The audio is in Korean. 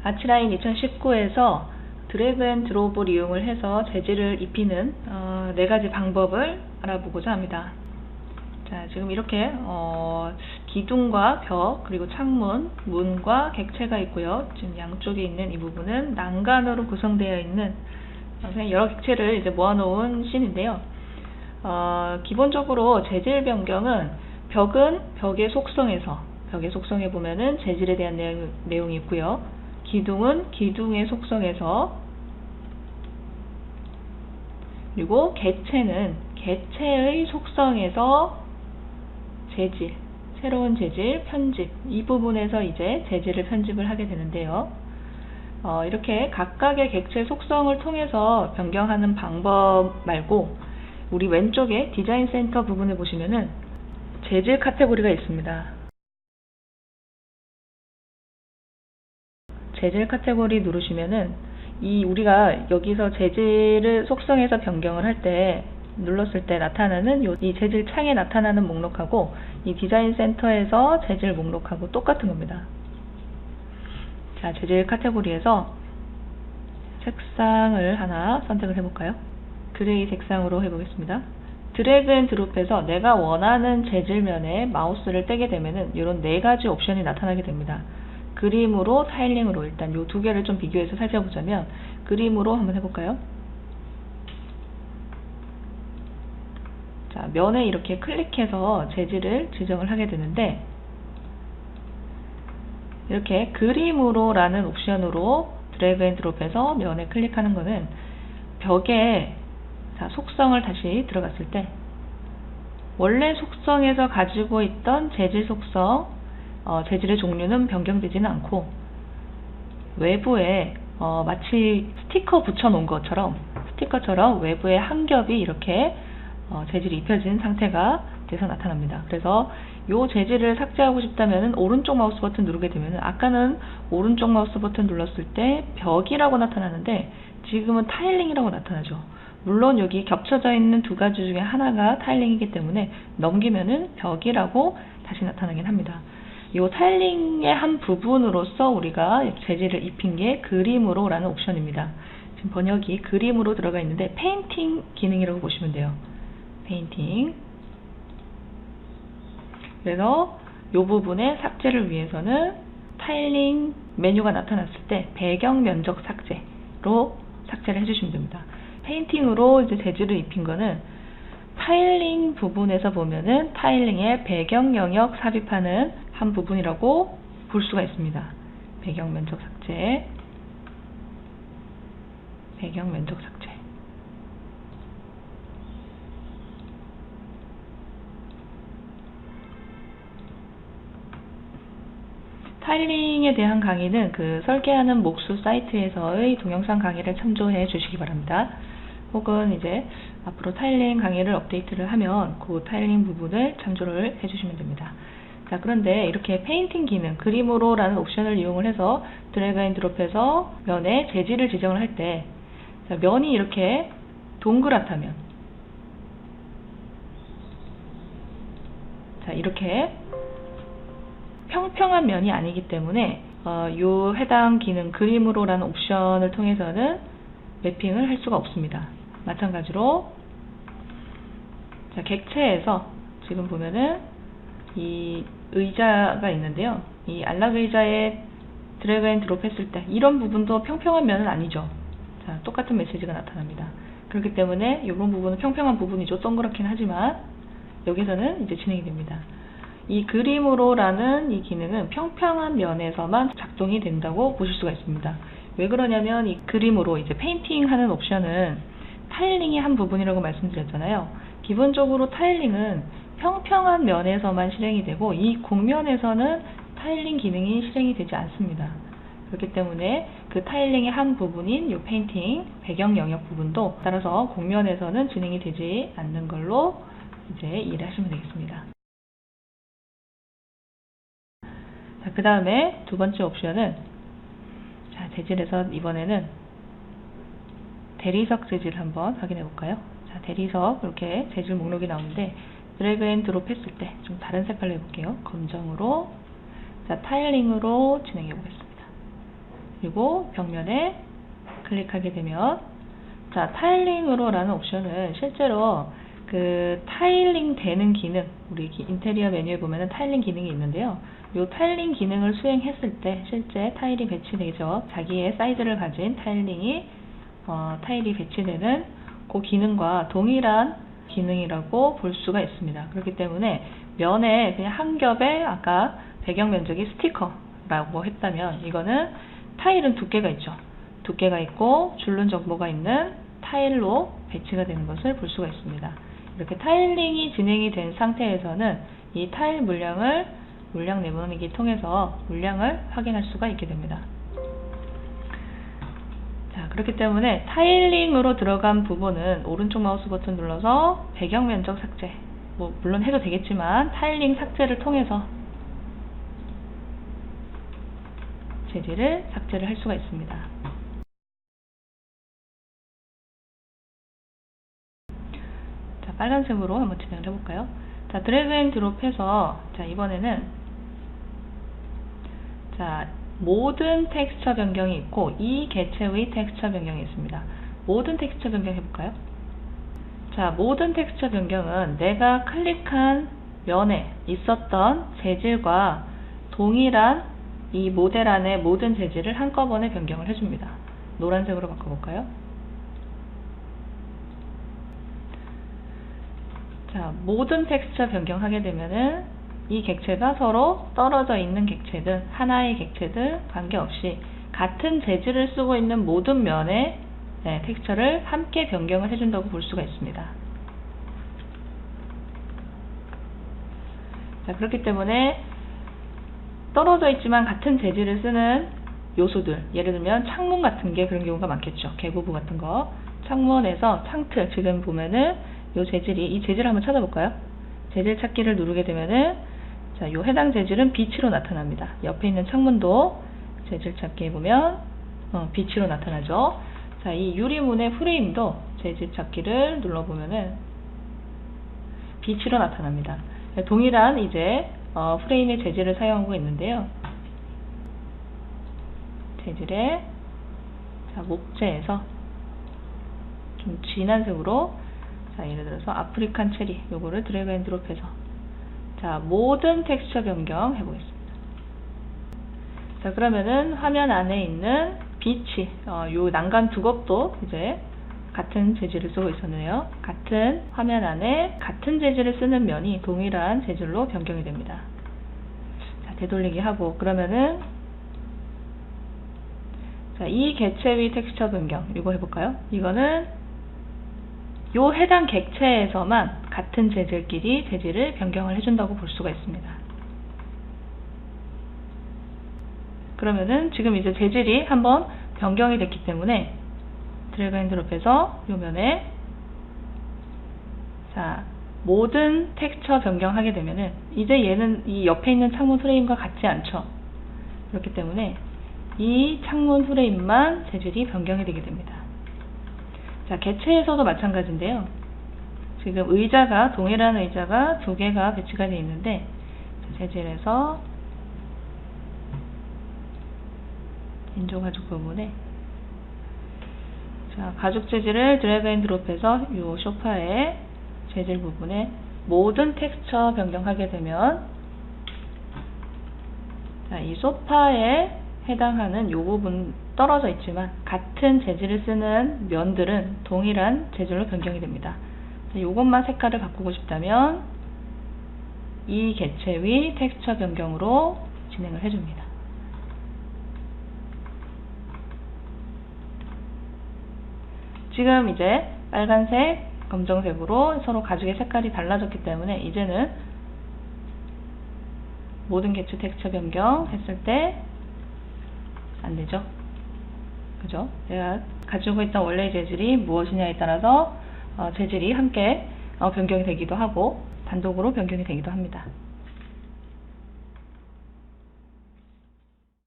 아치라인 2019에서 드래그 앤 드롭을 이용을 해서 재질을 입히는 4가지 방법을 알아보고자 합니다. 자, 지금 이렇게 기둥과 벽, 그리고 창문, 문과 객체가 있고요. 지금 양쪽에 있는 이 부분은 난간으로 구성되어 있는 그냥 여러 객체를 이제 모아놓은 씬인데요. 기본적으로 재질 변경은 벽은 벽의 속성에 보면은 재질에 대한 내용이 있고요. 기둥은 기둥의 속성에서, 그리고 객체는 객체의 속성에서 재질, 새로운 재질, 편집, 이 부분에서 이제 재질을 편집을 하게 되는데요. 이렇게 각각의 객체 속성을 통해서 변경하는 방법 말고 우리 왼쪽에 디자인 센터 부분을 보시면은 재질 카테고리가 있습니다. 재질 카테고리 누르시면은 우리가 여기서 재질을 속성에서 변경을 할 때 눌렀을 때 나타나는 이 재질 창에 나타나는 목록하고 이 디자인 센터에서 재질 목록하고 똑같은 겁니다. 자, 재질 카테고리에서 색상을 하나 선택을 해볼까요? 그레이 색상으로 해보겠습니다. 드래그 앤 드롭해서 내가 원하는 재질면에 마우스를 떼게 되면은 이런 4가지 옵션이 나타나게 됩니다. 그림으로, 타일링으로, 일단 이 2개를 좀 비교해서 살펴보자면 그림으로 한번 해볼까요? 자, 면에 이렇게 클릭해서 재질을 지정을 하게 되는데, 이렇게 그림으로 라는 옵션으로 드래그 앤 드롭해서 면에 클릭하는 거는 벽에 속성을 다시 들어갔을 때 원래 속성에서 가지고 있던 재질 속성, 재질의 종류는 변경되지는 않고 외부에 마치 스티커 붙여 놓은 것처럼 스티커처럼 외부에 한 겹이 이렇게 재질이 입혀진 상태가 돼서 나타납니다. 그래서 이 재질을 삭제하고 싶다면 오른쪽 마우스 버튼 누르게 되면 아까는 오른쪽 마우스 버튼 눌렀을 때 벽이라고 나타나는데 지금은 타일링이라고 나타나죠. 물론 여기 겹쳐져 있는 2가지 중에 하나가 타일링이기 때문에 넘기면은 벽이라고 다시 나타나긴 합니다. 이 타일링의 한 부분으로서 우리가 재질을 입힌 게 그림으로 라는 옵션입니다. 지금 번역이 그림으로 들어가 있는데 페인팅 기능이라고 보시면 돼요. 페인팅. 그래서 이 부분의 삭제를 위해서는 타일링 메뉴가 나타났을 때 배경 면적 삭제로 삭제를 해주시면 됩니다. 페인팅으로 이제 재질을 입힌 거는 타일링 부분에서 보면은 타일링의 배경 영역 삽입하는 한 부분이라고 볼 수가 있습니다. 배경 면적 삭제, 배경 면적 삭제. 타일링에 대한 강의는 그 설계하는 목수 사이트에서의 동영상 강의를 참조해 주시기 바랍니다. 혹은 이제 앞으로 타일링 강의를 업데이트를 하면 그 타일링 부분을 참조를 해주시면 됩니다. 자, 그런데 이렇게 페인팅 기능, 그림으로 라는 옵션을 이용을 해서 드래그 앤 드롭해서 면에 재질을 지정을 할 때 면이 이렇게 동그랗다면, 자, 이렇게 평평한 면이 아니기 때문에 요 해당 기능 그림으로 라는 옵션을 통해서는 매핑을 할 수가 없습니다. 마찬가지로 자, 객체에서 지금 보면은 이 의자가 있는데요. 이 안락 의자에 드래그 앤 드롭 했을 때 이런 부분도 평평한 면은 아니죠. 자, 똑같은 메시지가 나타납니다. 그렇기 때문에 이런 부분은 평평한 부분이죠. 동그랗긴 하지만 여기서는 이제 진행이 됩니다. 이 그림으로 라는 이 기능은 평평한 면에서만 작동이 된다고 보실 수가 있습니다. 왜 그러냐면 이 그림으로 이제 페인팅 하는 옵션은 타일링의 한 부분이라고 말씀드렸잖아요. 기본적으로 타일링은 평평한 면에서만 실행이 되고 이 곡면에서는 타일링 기능이 실행이 되지 않습니다. 그렇기 때문에 그 타일링의 한 부분인 이 페인팅, 배경 영역 부분도 따라서 곡면에서는 진행이 되지 않는 걸로 이제 이해를 하시면 되겠습니다. 자, 그 다음에 두 번째 옵션은 자, 재질에서 이번에는 대리석 재질을 한번 확인해 볼까요? 자, 대리석 이렇게 재질 목록이 나오는데 드래그 앤 드롭 했을 때 좀 다른 색깔로 해볼게요. 검정으로, 자, 타일링으로 진행해 보겠습니다. 그리고 벽면에 클릭하게 되면 자, 타일링으로 라는 옵션은 실제로 그 타일링 되는 기능, 우리 인테리어 메뉴에 보면은 타일링 기능이 있는데요. 이 타일링 기능을 수행했을 때 실제 타일이 배치되죠. 자기의 사이즈를 가진 타일링이 타일이 배치되는 그 기능과 동일한 기능이라고 볼 수가 있습니다. 그렇기 때문에 면에 그냥 한 겹에 아까 배경 면적이 스티커라고 했다면 이거는 타일은 두께가 있죠. 두께가 있고 줄눈 정보가 있는 타일로 배치가 되는 것을 볼 수가 있습니다. 이렇게 타일링이 진행이 된 상태에서는 이 타일 물량을 물량 내보내기 통해서 물량을 확인할 수가 있게 됩니다. 자, 그렇기 때문에 타일링으로 들어간 부분은 오른쪽 마우스 버튼 눌러서 배경 면적 삭제, 물론 해도 되겠지만 타일링 삭제를 통해서 재질을 삭제를 할 수가 있습니다. 자, 빨간색으로 한번 진행을 해볼까요? 자, 드래그 앤 드롭 해서 자, 이번에는 자, 모든 텍스처 변경이 있고 이 개체의 텍스처 변경이 있습니다. 모든 텍스처 변경 해볼까요? 자, 모든 텍스처 변경은 내가 클릭한 면에 있었던 재질과 동일한 이 모델 안에 모든 재질을 한꺼번에 변경을 해줍니다. 노란색으로 바꿔볼까요? 자, 모든 텍스처 변경하게 되면은 이 객체가 서로 떨어져 있는 객체든 하나의 객체든 관계없이 같은 재질을 쓰고 있는 모든 면의 텍스처를 함께 변경을 해준다고 볼 수가 있습니다. 자, 그렇기 때문에 떨어져 있지만 같은 재질을 쓰는 요소들, 예를 들면 창문 같은 게 그런 경우가 많겠죠. 개구부 같은 거. 창문에서 창틀, 지금 보면은 이 재질을 한번 찾아볼까요? 재질 찾기를 누르게 되면은 자, 요 해당 재질은 빛으로 나타납니다. 옆에 있는 창문도 재질 찾기에 보면 빛으로 나타나죠. 자, 이 유리문의 프레임도 재질 찾기를 눌러보면은 빛으로 나타납니다. 동일한 이제 프레임의 재질을 사용하고 있는데요. 재질의 자, 목재에서 좀 진한 색으로 자, 예를 들어서 아프리칸 체리 요거를 드래그 앤 드롭해서 자, 모든 텍스처 변경 해보겠습니다. 자, 그러면은 화면 안에 있는 빛이 요 난간 두 겹도 이제 같은 재질을 쓰고 있었네요. 같은 화면 안에 같은 재질을 쓰는 면이 동일한 재질로 변경이 됩니다. 자, 되돌리기 하고 그러면은 자, 이 개체의 텍스처 변경 이거 해볼까요? 이거는 요 해당 객체에서만 같은 재질끼리 재질을 변경을 해준다고 볼 수가 있습니다. 그러면은 지금 이제 재질이 한번 변경이 됐기 때문에 드래그 앤 드롭해서 요 면에 자, 모든 텍스처 변경하게 되면은 이제 얘는 이 옆에 있는 창문 프레임과 같지 않죠. 그렇기 때문에 이 창문 프레임만 재질이 변경이 되게 됩니다. 자, 개체에서도 마찬가지인데요. 지금 의자가 동일한 의자가 두 개가 배치가 되어 있는데 재질에서 인조 가죽 부분에 자, 가죽 재질을 드래그 앤 드롭해서 이 소파의 재질 부분에 모든 텍스처 변경하게 되면 자, 이 소파에 해당하는 이 부분 떨어져 있지만 같은 재질을 쓰는 면들은 동일한 재질로 변경이 됩니다. 이것만 색깔을 바꾸고 싶다면 이 개체의 텍스처 변경으로 진행을 해줍니다. 지금 이제 빨간색, 검정색으로 서로 가죽의 색깔이 달라졌기 때문에 이제는 모든 개체 텍스처 변경 했을 때 안되죠. 그죠? 내가 가지고 있던 원래의 재질이 무엇이냐에 따라서 재질이 함께 변경이 되기도 하고 단독으로 변경이 되기도 합니다.